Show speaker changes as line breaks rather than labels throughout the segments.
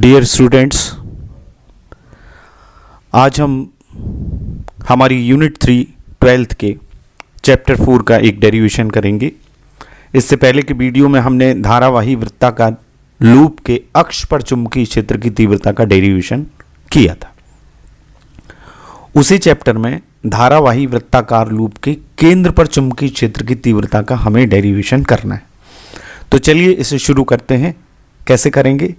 Dear students, आज हम हमारी यूनिट 3 ट्वेल्थ के चैप्टर 4 का एक डेरिवेशन करेंगे। इससे पहले के वीडियो में हमने धारावाही वृत्ताकार लूप के अक्ष पर चुंबकीय क्षेत्र की तीव्रता का डेरिवेशन किया था। उसी चैप्टर में धारावाही वृत्ताकार लूप के केंद्र पर चुंबकीय क्षेत्र की तीव्रता का हमें डेरिवेशन करना है। तो चलिए इसे शुरू करते हैं। कैसे करेंगे?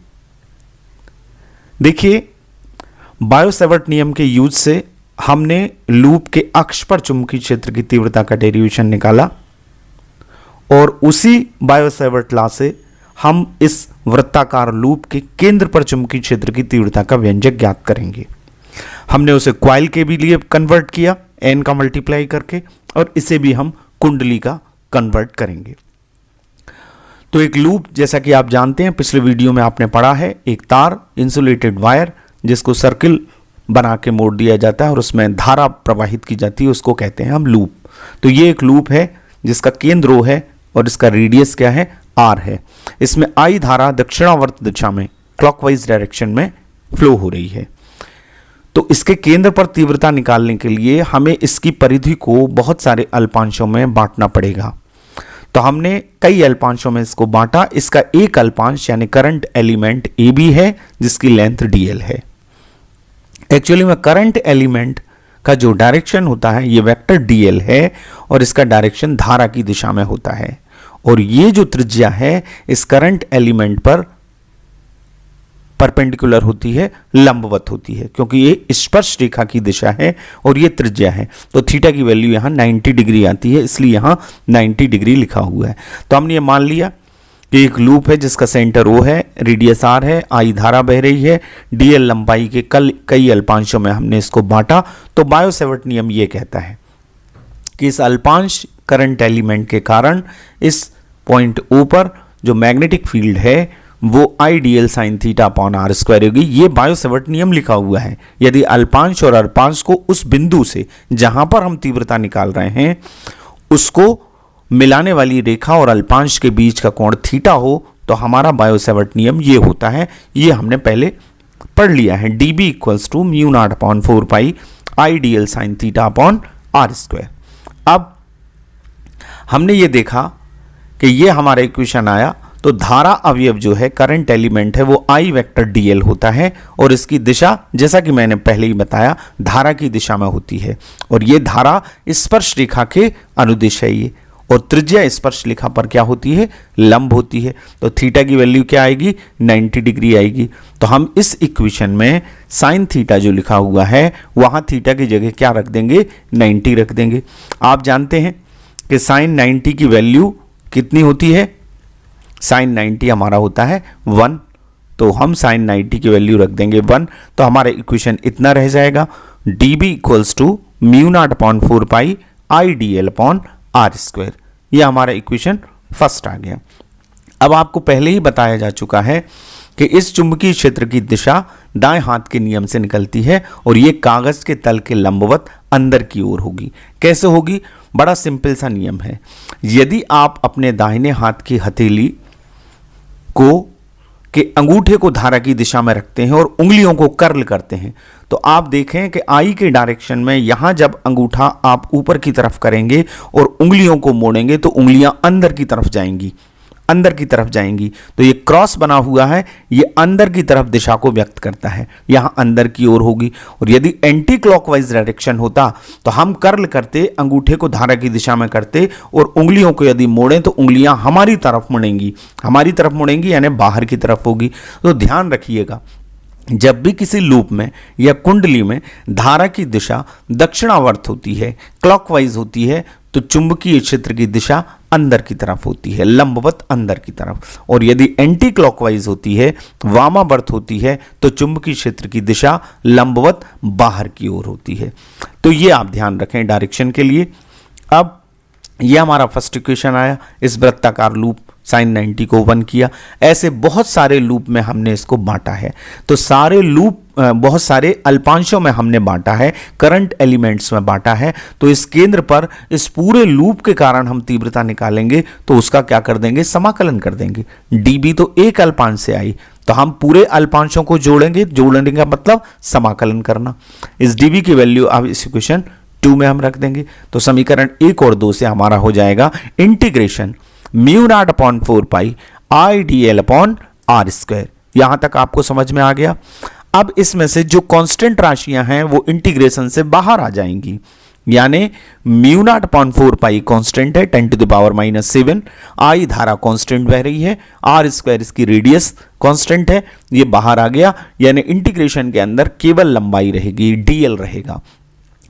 देखिए, बायो-सैवर्ट नियम के यूज से हमने लूप के अक्ष पर चुंबकीय क्षेत्र की तीव्रता का डेरिवेशन निकाला और उसी बायो-सैवर्ट लॉ से हम इस वृत्ताकार लूप के केंद्र पर चुंबकीय क्षेत्र की तीव्रता का व्यंजक ज्ञात करेंगे। हमने उसे कॉइल के भी लिए कन्वर्ट किया n का मल्टीप्लाई करके, और इसे भी हम कुंडली का कन्वर्ट करेंगे। तो एक लूप, जैसा कि आप जानते हैं, पिछले वीडियो में आपने पढ़ा है, एक तार इंसुलेटेड वायर जिसको सर्किल बना के मोड़ दिया जाता है और उसमें धारा प्रवाहित की जाती है, उसको कहते हैं हम लूप। तो ये एक लूप है जिसका केंद्र O है और इसका रेडियस क्या है, R है। इसमें I धारा दक्षिणावर्त दिशा में क्लॉकवाइज डायरेक्शन में फ्लो हो रही है। तो इसके केंद्र पर तीव्रता निकालने के लिए हमें इसकी परिधि को बहुत सारे अल्पांशों में बांटना पड़ेगा। तो हमने कई अल्पांशों में इसको बांटा। इसका एक अल्पांश यानी करंट एलिमेंट AB है जिसकी लेंथ dl है। एक्चुअली में करंट एलिमेंट का जो डायरेक्शन होता है ये वेक्टर dl है और इसका डायरेक्शन धारा की दिशा में होता है। और ये जो त्रिज्या है इस करंट एलिमेंट पर परपेंडिकुलर होती है, लंबवत होती है, क्योंकि ये स्पर्श रेखा की दिशा है और ये त्रिज्या है। तो थीटा की वैल्यू यहाँ 90 डिग्री आती है, इसलिए यहाँ 90 डिग्री लिखा हुआ है। तो हमने ये मान लिया कि एक लूप है जिसका सेंटर O है, रेडियस R है, I धारा बह रही है, dl लंबाई के कई अल्पांशों में हमने इसको बांटा। तो बायो-सैवर्ट नियम ये कहता है कि इस अल्पांश करंट एलिमेंट के कारण इस पॉइंट O पर जो मैग्नेटिक फील्ड है वो I sin theta upon R square होगी। ये बायो-सैवर्ट नियम लिखा हुआ है। यदि अल्पांश और अल्पांश को उस बिंदु से जहां पर हम तीव्रता निकाल रहे हैं उसको मिलाने वाली रेखा और अल्पांश के बीच का कोण थीटा हो तो हमारा बायो-सैवर्ट नियम ये होता है। ये हमने पहले पढ़ लिया है, dB equals to mu naught upon 4 pi I sin theta upon R square. अब हमने ये देखा कि ये हमारा इक्वेशन आया। तो धारा अवयव जो है, करंट एलिमेंट है, वो I वेक्टर dl होता है और इसकी दिशा, जैसा कि मैंने पहले ही बताया, धारा की दिशा में होती है। और ये धारा स्पर्श रेखा के अनुदिश है ये, और त्रिज्या स्पर्श रेखा पर क्या होती है, लंब होती है। तो थीटा की वैल्यू क्या आएगी, 90 डिग्री आएगी। तो हम इस इक्वेशन में साइन थीटा जो लिखा हुआ है वहां थीटा की जगह क्या रख देंगे, 90 रख देंगे। आप जानते हैं कि साइन 90 की वैल्यू कितनी होती है, साइन 90 हमारा होता है 1। तो हम साइन 90 की वैल्यू रख देंगे 1। तो हमारा इक्वेशन इतना रह जाएगा, dB equals to mu naught upon 4 pi I upon R square. ये हमारा इक्वेशन फर्स्ट आ गया। अब आपको पहले ही बताया जा चुका है कि इस चुंबकीय क्षेत्र की दिशा दाएं हाथ के नियम से निकलती है और ये कागज के तल के लंबवत अंदर की ओर होगी। कैसे होगी? बड़ा सिंपल सा नियम है। यदि आप अपने दाहिने हाथ की हथेली के अंगूठे को धारा की दिशा में रखते हैं और उंगलियों को कर्ल करते हैं, तो आप देखें कि I के डायरेक्शन में यहां जब अंगूठा आप ऊपर की तरफ करेंगे और उंगलियों को मोड़ेंगे तो उंगलियां अंदर की तरफ जाएंगी, अंदर की तरफ जाएंगी। तो ये क्रॉस बना हुआ है, ये अंदर की तरफ दिशा को व्यक्त करता है, यहां अंदर की ओर होगी। और यदि एंटी क्लॉकवाइज डायरेक्शन होता तो हम कर्ल करते, अंगूठे को धारा की दिशा में करते और उंगलियों को यदि मोड़ें तो उंगलियां हमारी तरफ मुड़ेंगी, हमारी तरफ मुड़ेंगी यानी बाहर की तरफ होगी। तो ध्यान रखिएगा, जब भी किसी लूप में या कुंडली में धारा की दिशा दक्षिणावर्त होती है, क्लॉकवाइज होती है, तो चुंबकीय क्षेत्र की दिशा अंदर की तरफ होती है, लंबवत अंदर की तरफ। और यदि एंटी क्लॉकवाइज होती है, वामावर्त होती है, तो चुंबकीय क्षेत्र की दिशा लंबवत बाहर की ओर होती है। तो ये आप ध्यान रखें डायरेक्शन के लिए। अब ये हमारा फर्स्ट इक्वेशन आया इस वृत्ताकार लूप साइन 90 को 1 किया। ऐसे बहुत सारे लूप में हमने इसको बांटा है। तो सारे लूप बहुत सारे अल्पांशों में हमने बांटा है, करंट एलिमेंट्स में बांटा है। तो इस केंद्र पर इस पूरे लूप के कारण हम तीव्रता निकालेंगे तो उसका क्या कर देंगे, समाकलन कर देंगे। dB तो एक अल्पांश से आई, तो हम पूरे अल्पांशों को जोड़ेंगे, जोड़ने का मतलब समाकलन करना। इस dB की वैल्यू अब इस इक्वेशन 2 में हम रख देंगे। तो समीकरण 1 और 2 से हमारा हो जाएगा integration mu naught upon 4 pi I D L upon R square. यहां तक आपको समझ में आ गया। अब इसमें से जो कांस्टेंट राशियां हैं वो इंटीग्रेशन से बाहर आ जाएंगी, यानी म्यू नॉट अपॉन 4 पाई कांस्टेंट है 10 टू द पावर -7, आई धारा कांस्टेंट बह रही है, आर स्क्वायर इसकी रेडियस कांस्टेंट है, ये बाहर आ गया। यानी इंटीग्रेशन के अंदर केवल लंबाई रहेगी, डीएल रहेगा।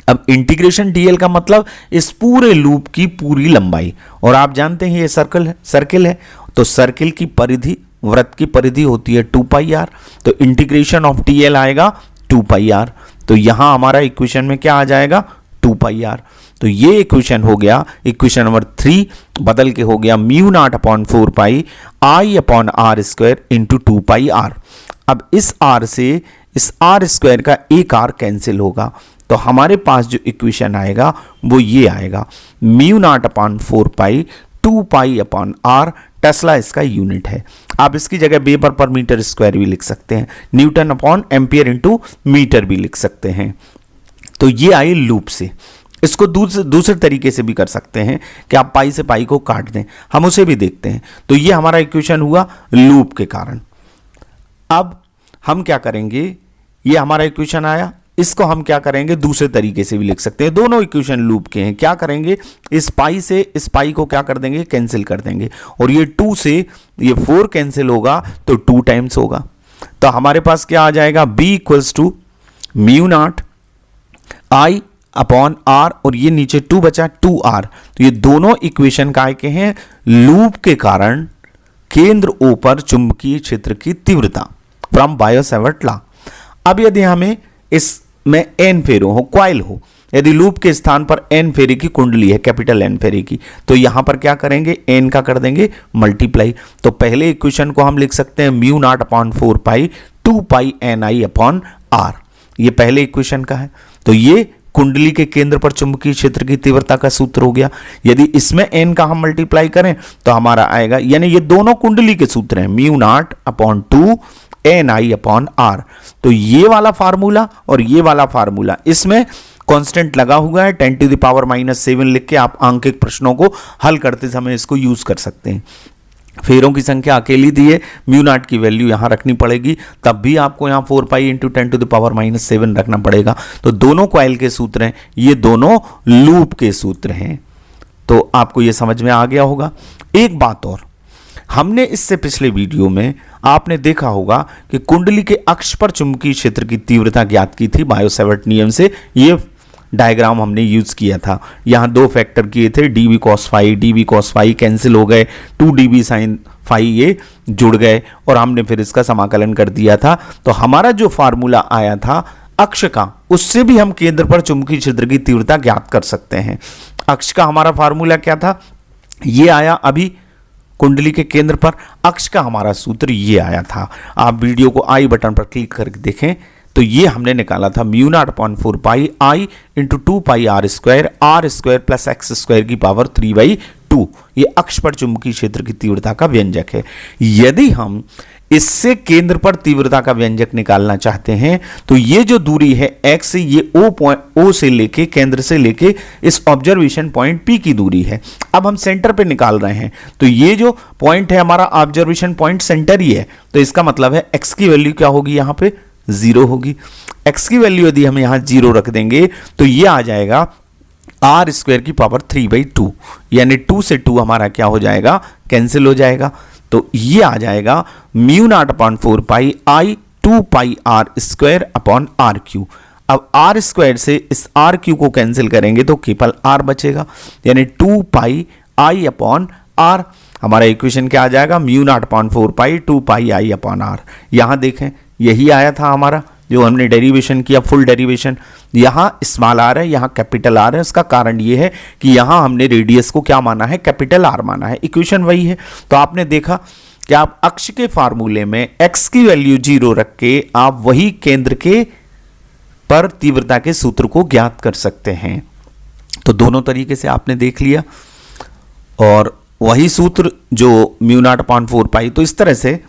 अब इंटीग्रेशन डीएल का मतलब इस पूरे लूप की पूरी लंबाई, और आप जानते हैं ये सर्किल है, तो सर्किल की परिधि, वृत्त की परिधि होती है 2 पाई आर। तो इंटीग्रेशन ऑफ डीएल आएगा 2 पाई आर। तो यहां हमारा इक्वेशन में क्या आ जाएगा, 2 पाई आर। तो ये इक्वेशन हो गया, इक्वेशन नंबर 3 बदल के हो गया mu naught upon 4 pi I upon R square into 2 pi R. अब इस आर से इस आर स्क्वायर का एक आर कैंसिल होगा, तो हमारे पास जो इक्वेशन आएगा वो ये आएगा, mu naught upon 4 pi 2 pi upon R. Tesla इसका यूनिट है। आप इसकी जगह वेबर पर मीटर स्क्वायर भी लिख सकते हैं, newton upon ampere into metre भी लिख सकते हैं। तो ये आई लूप से। इसको दूसरे तरीके से भी कर सकते हैं कि आप पाई से पाई को काट दें, हम उसे भी देखते हैं। तो ये हमारा इक्वेशन हुआ लूप के कारण। अब हम क्या करेंगे, ये हमारा इक्वेशन आया, इसको हम क्या करेंगे, दूसरे तरीके से भी लिख सकते हैं। दोनों इक्वेशन लूप के हैं। क्या करेंगे, इस पाई से इस पाई को क्या कर देंगे, कैंसिल कर देंगे, और ये 2 से ये 4 कैंसिल होगा तो 2 टाइम्स होगा। तो हमारे पास क्या आ जाएगा, b equals to mu naught I upon R, और ये नीचे 2 बचा 2r। तो ये दोनों इक्वेशन काय के हैं, लूप के कारण केंद्र O पर चुंबकीय क्षेत्र की तीव्रता फ्रॉम बायो-सैवर्ट लॉ। अब यदि हमें इसमें n फेरों हो, क्वाइल हो, यदि लूप के स्थान पर n फेरे की कुंडली है, कैपिटल N फेरे की, तो यहां पर क्या करेंगे, n का कर देंगे मल्टीप्लाई। तो पहले इक्वेशन को हम लिख सकते हैं mu naught upon 4 pi 2 pi N I upon R. ये पहले इक्वेशन का है। तो ये कुंडली के केंद्र पर चुंबकीय क्षेत्र की तीव्रता का सूत्र हो गया। यदि इसमें n का हम मल्टीप्लाई करें तो हमारा आएगा, यानी ये दोनों कुंडली के सूत्र हैं, mu naught upon 2 N I upon R. तो ये वाला फार्मूला और ये वाला फार्मूला, इसमें कांस्टेंट लगा हुआ है, 10 टू द पावर -7 लिख के आप आंकिक प्रश्नों को हल करते समय इसको यूज कर सकते हैं। फेरों की संख्या अकेली दी है, म्यू नॉट की वैल्यू यहां रखनी पड़ेगी, तब भी आपको यहां 4 pi into 10 to the power -7 रखना पड़ेगा। तो दोनों कॉइल के सूत्र हैं, ये दोनों लूप के सूत्र हैं। तो आपको ये समझ में आ गया होगा। एक बात और, हमने इससे पिछले वीडियो में आपने देखा होगा कि कुंडली के अक्ष पर चुंबकीय क्षेत्र की तीव्रता ज्ञात की थी बायो-सैवर्ट नियम से। ये डायग्राम हमने यूज किया था। यहां 2 फैक्टर किए थे, dv cos phi, dv cos phi cancel हो गए, 2dv sin फाई ये जुड़ गए, और हमने फिर इसका समाकलन कर दिया था। तो हमारा जो फार्मूला आया था अक्ष का, उससे भी हम केंद्र पर चुंबकीय क्षेत्र की तीव्रता ज्ञात कर सकते हैं। अक्ष का हमारा फार्मूला क्या था, ये आया अभी कुंडली के केंद्र पर। अक्ष का हमारा सूत्र ये आया था। आप वीडियो को आई बटन पर क्लिक करके देखें, तो ये हमने निकाला था mu naught upon 4 pi I into 2 pi R square plus X square की पावर 3/2। ये अक्ष पर चुंबकीय क्षेत्र की तीव्रता का व्यंजक है। यदि हम इससे केंद्र पर तीव्रता का व्यंजक निकालना चाहते हैं तो ये जो दूरी है x, ये O से लेके, केंद्र से लेके इस ऑब्जर्वेशन पॉइंट P की दूरी है। अब हम सेंटर पे निकाल रहे हैं, तो ये जो पॉइंट है हमारा ऑब्जर्वेशन पॉइंट सेंटर ही है। तो इसका मतलब है x की वैल्यू क्या होगी, यहां पे 0 होगी। x की वैल्यू यदि हम यहां 0 रख देंगे तो ये आ जाएगा आर स्क्वायर की पावर 3/2, यानी 2 से 2 हमारा क्या हो जाएगा, कैंसिल हो जाएगा। तो ये आ जाएगा mu naught upon 4 pi I 2 pi R square upon R cube. अब आर स्क्वायर से इस आर क्यू को कैंसिल करेंगे तो केवल आर बचेगा, यानी 2 पाई आई अपॉन आर। हमारा इक्वेशन क्या आ जाएगा, mu naught upon 4 pi 2 pi I upon R. यहां देखें, यही आया था हमारा जो हमने डेरिवेशन किया, फुल डेरिवेशन, यहाँ स्मॉल आर है, यहाँ कैपिटल आर है। इसका कारण ये है कि यहाँ हमने रेडियस को क्या माना है, कैपिटल आर माना है। इक्वेशन वही है। तो आपने देखा कि आप अक्ष के फार्मूले में x की वैल्यू 0 रख के आप वही केंद्र के पर तीव्रता के सूत्र को ज्ञात कर सकते हैं। तो दोनों तरीके से आपने देख लिया, और वही सूत्र जो μ0/4 तो इस तरह से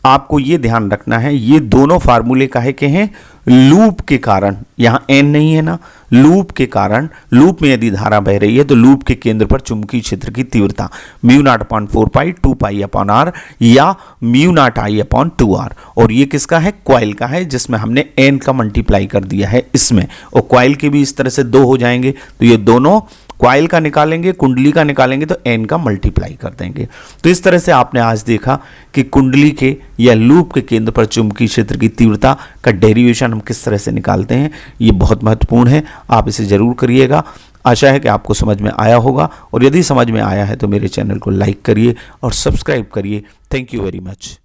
आपको ये ध्यान रखना है, ये दोनों फार्मूले काहे के हैं, लूप के कारण। यहां n नहीं है ना, लूप के कारण, लूप में यदि धारा बह रही है तो लूप के केंद्र पर चुंबकीय क्षेत्र की तीव्रता μ0/4 2πr या μ0I/2r। और ये किसका है, कॉइल का है, जिसमें हमने n का मल्टीप्लाई कर दिया है इसमें, और कॉइल के भी इस तरह से 2 हो जाएंगे। तो ये दोनों कॉइल का निकालेंगे, कुंडली का निकालेंगे तो n का मल्टीप्लाई कर देंगे। तो इस तरह से आपने आज देखा कि कुंडली के या लूप के केंद्र पर चुंबकीय क्षेत्र की तीव्रता का डेरिवेशन हम किस तरह से निकालते हैं। ये बहुत महत्वपूर्ण है, आप इसे जरूर करिएगा। आशा है कि आपको समझ में आया होगा, और यदि समझ में आया है तो मेरे चैनल को लाइक करिए और सब्सक्राइब करिए। Thank you very much.